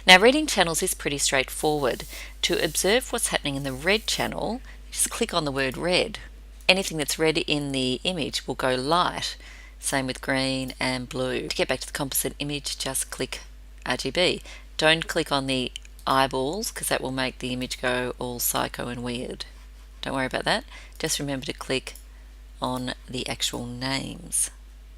Now, reading channels is pretty straightforward. To observe what's happening in the red channel, just click on the word red. Anything that's red in the image will go light. Same with green and blue. To get back to the composite image, just click RGB. Don't click on the eyeballs because that will make the image go all psycho and weird. Don't worry about that. Just remember to click on the actual names.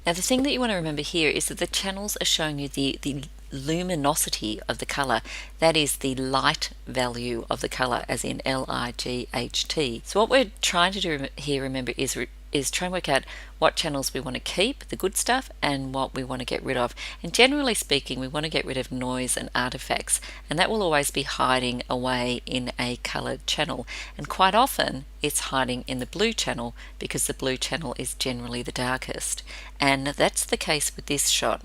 Now, the thing that you want to remember here is that the channels are showing you the luminosity of the color. That is the light value of the color, as in L-I-G-H-T. So what we're trying to do here, remember, is try and work out what channels we want to keep, the good stuff, and what we want to get rid of. And generally speaking, we want to get rid of noise and artifacts, and that will always be hiding away in a colored channel. And quite often it's hiding in the blue channel because the blue channel is generally the darkest. And that's the case with this shot.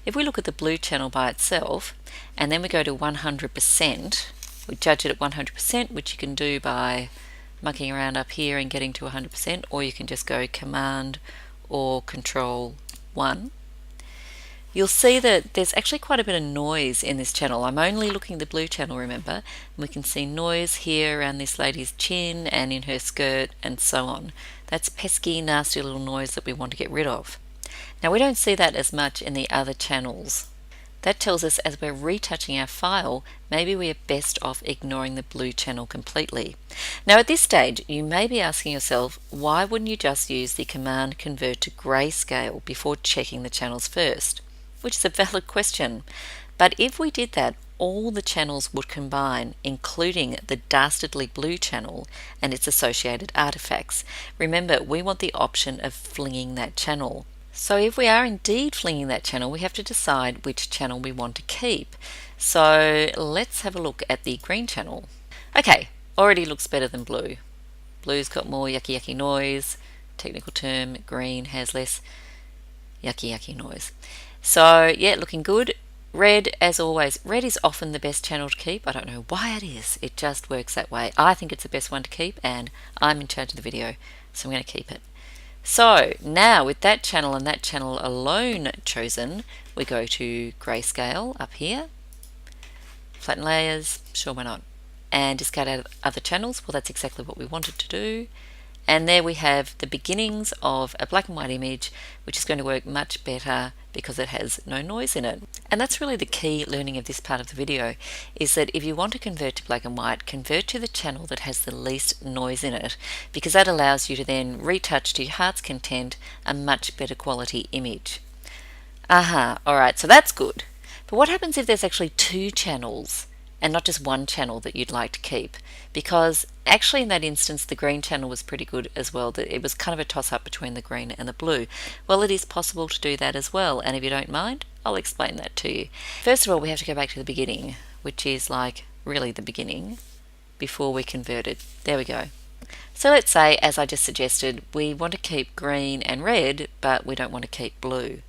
If we look at the blue channel by itself and then we go to 100%, we judge it at 100%, which you can do by mucking around up here and getting to 100%, or you can just go Command or Control 1. You'll see that there's actually quite a bit of noise in this channel. I'm only looking at the blue channel, remember, and we can see noise here around this lady's chin and in her skirt and so on. That's pesky, nasty little noise that we want to get rid of. Now, we don't see that as much in the other channels. That tells us as we're retouching our file, maybe we are best off ignoring the blue channel completely. Now, at this stage, you may be asking yourself, why wouldn't you just use the command convert to grayscale before checking the channels first? Which is a valid question. But if we did that, all the channels would combine, including the dastardly blue channel and its associated artifacts. Remember, we want the option of flinging that channel. So if we are indeed flinging that channel, we have to decide which channel we want to keep. So let's have a look at the green channel. Okay, already looks better than blue. Blue's got more yucky noise. Technical term, green has less yucky noise. So yeah, looking good. Red, as always, red is often the best channel to keep. I don't know why it is. It just works that way. I think it's the best one to keep, and I'm in charge of the video, so I'm going to keep it. So now with that channel and that channel alone chosen, we go to grayscale up here, flatten layers, sure, why not, and discard out other channels. Well, that's exactly what we wanted to do. And there we have the beginnings of a black and white image, which is going to work much better because it has no noise in it. And that's really the key learning of this part of the video, is that if you want to convert to black and white, convert to the channel that has the least noise in it, because that allows you to then retouch to your heart's content a much better quality image. Alright, so that's good. But what happens if there's actually two channels and not just one channel that you'd like to keep? Because actually in that instance the green channel was pretty good as well. It was kind of a toss-up between the green and the blue. Well, it is possible to do that as well, and if you don't mind, I'll explain that to you. First of all, we have to go back to the beginning, which is like really the beginning before we converted. There we go. So let's say, as I just suggested, we want to keep green and red, but we don't want to keep blue.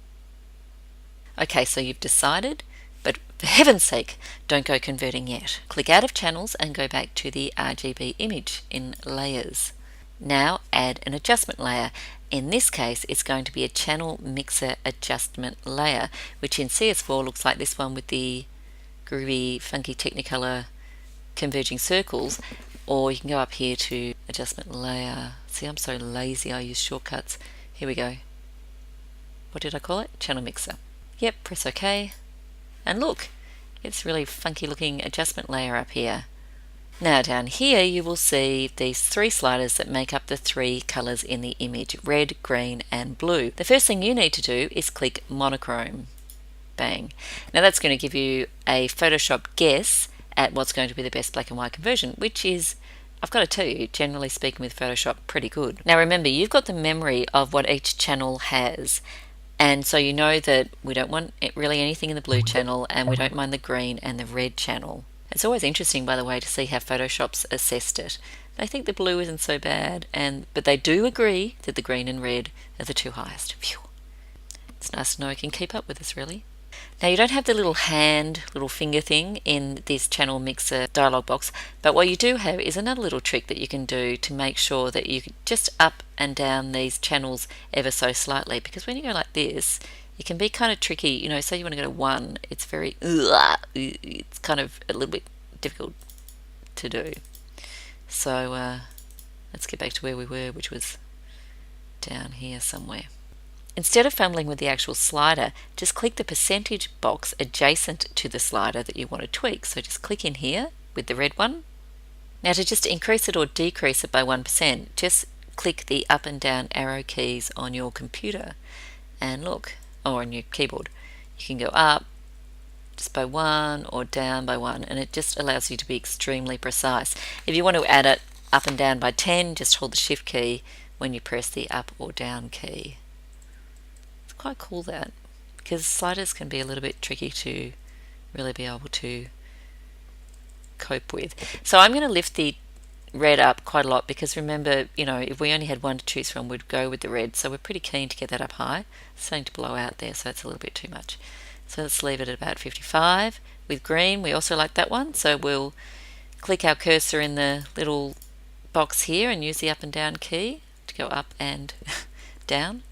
Okay, so you've decided, but for heaven's sake, don't go converting yet. Click out of channels and go back to the RGB image in layers. Now add an adjustment layer. In this case, it's going to be a channel mixer adjustment layer, which in CS4 looks like this one with the groovy, funky Technicolor converging circles. Or you can go up here to adjustment layer. See, I'm so lazy, I use shortcuts. Here we go. What did I call it? Channel mixer. Yep, press OK. And look, it's really funky looking adjustment layer up here. Now down here you will see these three sliders that make up the three colors in the image: red, green and blue. The first thing you need to do is click monochrome. Bang. Now that's going to give you a Photoshop guess at what's going to be the best black and white conversion, which is, I've got to tell you, generally speaking with Photoshop, pretty good. Now remember, you've got the memory of what each channel has. And so you know that we don't want really anything in the blue channel, and we don't mind the green and the red channel. It's always interesting, by the way, to see how Photoshop's assessed it. They think the blue isn't so bad, but they do agree that the green and red are the two highest. Phew. It's nice to know I can keep up with this, really. Now you don't have the little finger thing in this channel mixer dialog box, but what you do have is another little trick that you can do to make sure that you can just up and down these channels ever so slightly, because when you go like this, It can be kind of tricky, say you want to go to 1, it's it's kind of a little bit difficult to do. So let's get back to where we were, which was down here somewhere. Instead of fumbling with the actual slider, just click the percentage box adjacent to the slider that you want to tweak. So just click in here with the red one. Now to just increase it or decrease it by 1%, just click the up and down arrow keys on your computer and look, or on your keyboard. You can go up just by 1 or down by 1, and it just allows you to be extremely precise. If you want to add it up and down by 10, just hold the shift key when you press the up or down key. It's quite cool that, because sliders can be a little bit tricky to really be able to cope with. So I'm going to lift the red up quite a lot because remember, if we only had 1 to choose from, we'd go with the red. So we're pretty keen to get that up high. It's starting to blow out there, so it's a little bit too much. So let's leave it at about 55. With green, we also like that one. So we'll click our cursor in the little box here and use the up and down key to go up and down,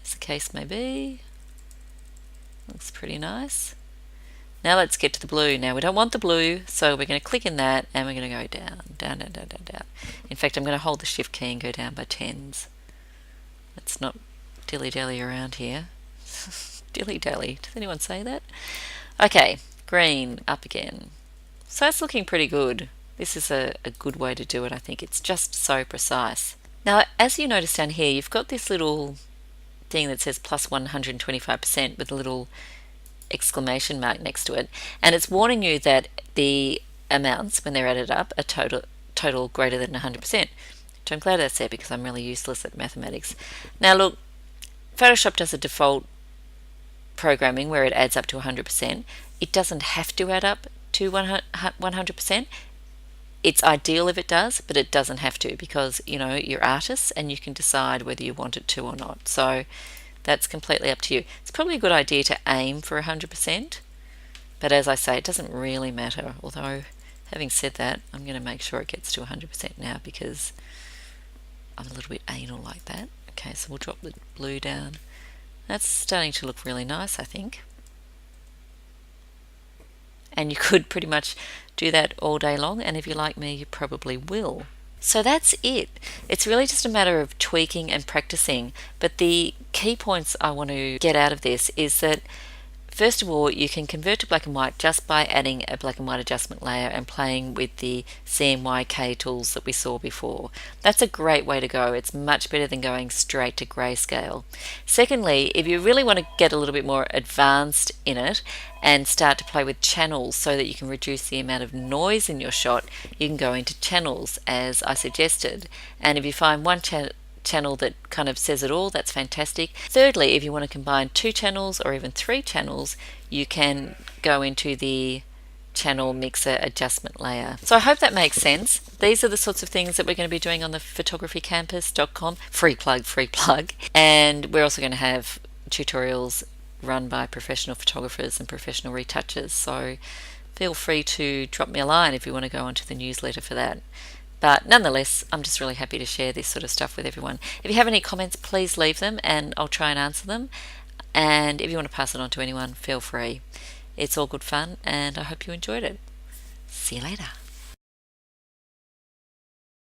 as the case may be. Looks pretty nice. Now let's get to the blue. Now we don't want the blue, so we're going to click in that and we're going to go down, down, down, down, down, down. In fact, I'm going to hold the shift key and go down by 10s. Let's not dilly-dally around here. Dilly-dally, does anyone say that? Okay, green, up again. So it's looking pretty good. This is a good way to do it, I think. It's just so precise. Now, as you notice down here, you've got this little thing that says plus 125% with a little exclamation mark next to it, and it's warning you that the amounts, when they're added up, are total greater than 100%. So I'm glad that's there because I'm really useless at mathematics. Now look, Photoshop does a default programming where it adds up to 100%. It doesn't have to add up to 100%. It's ideal if it does, but it doesn't have to because, you're artists and you can decide whether you want it to or not. So that's completely up to you. It's probably a good idea to aim for 100%, but as I say, it doesn't really matter. Although, having said that, I'm going to make sure it gets to 100% now because I'm a little bit anal like that. Okay, so we'll drop the blue down. That's starting to look really nice, I think. And you could pretty much do that all day long, and if you're like me, you probably will. So that's it. It's really just a matter of tweaking and practicing. But the key points I want to get out of this is that, first of all, you can convert to black and white just by adding a black and white adjustment layer and playing with the CMYK tools that we saw before. That's a great way to go. It's much better than going straight to grayscale. Secondly, if you really want to get a little bit more advanced in it and start to play with channels so that you can reduce the amount of noise in your shot, you can go into channels as I suggested. And if you find one channel that kind of says it all, that's fantastic. Thirdly, if you want to combine 2 channels or even 3 channels, you can go into the channel mixer adjustment layer. So I hope that makes sense. These are the sorts of things that we're going to be doing on the photographycampus.com. Free plug. And we're also going to have tutorials run by professional photographers and professional retouchers. So feel free to drop me a line if you want to go onto the newsletter for that. But nonetheless, I'm just really happy to share this sort of stuff with everyone. If you have any comments, please leave them and I'll try and answer them. And if you want to pass it on to anyone, feel free. It's all good fun and I hope you enjoyed it. See you later.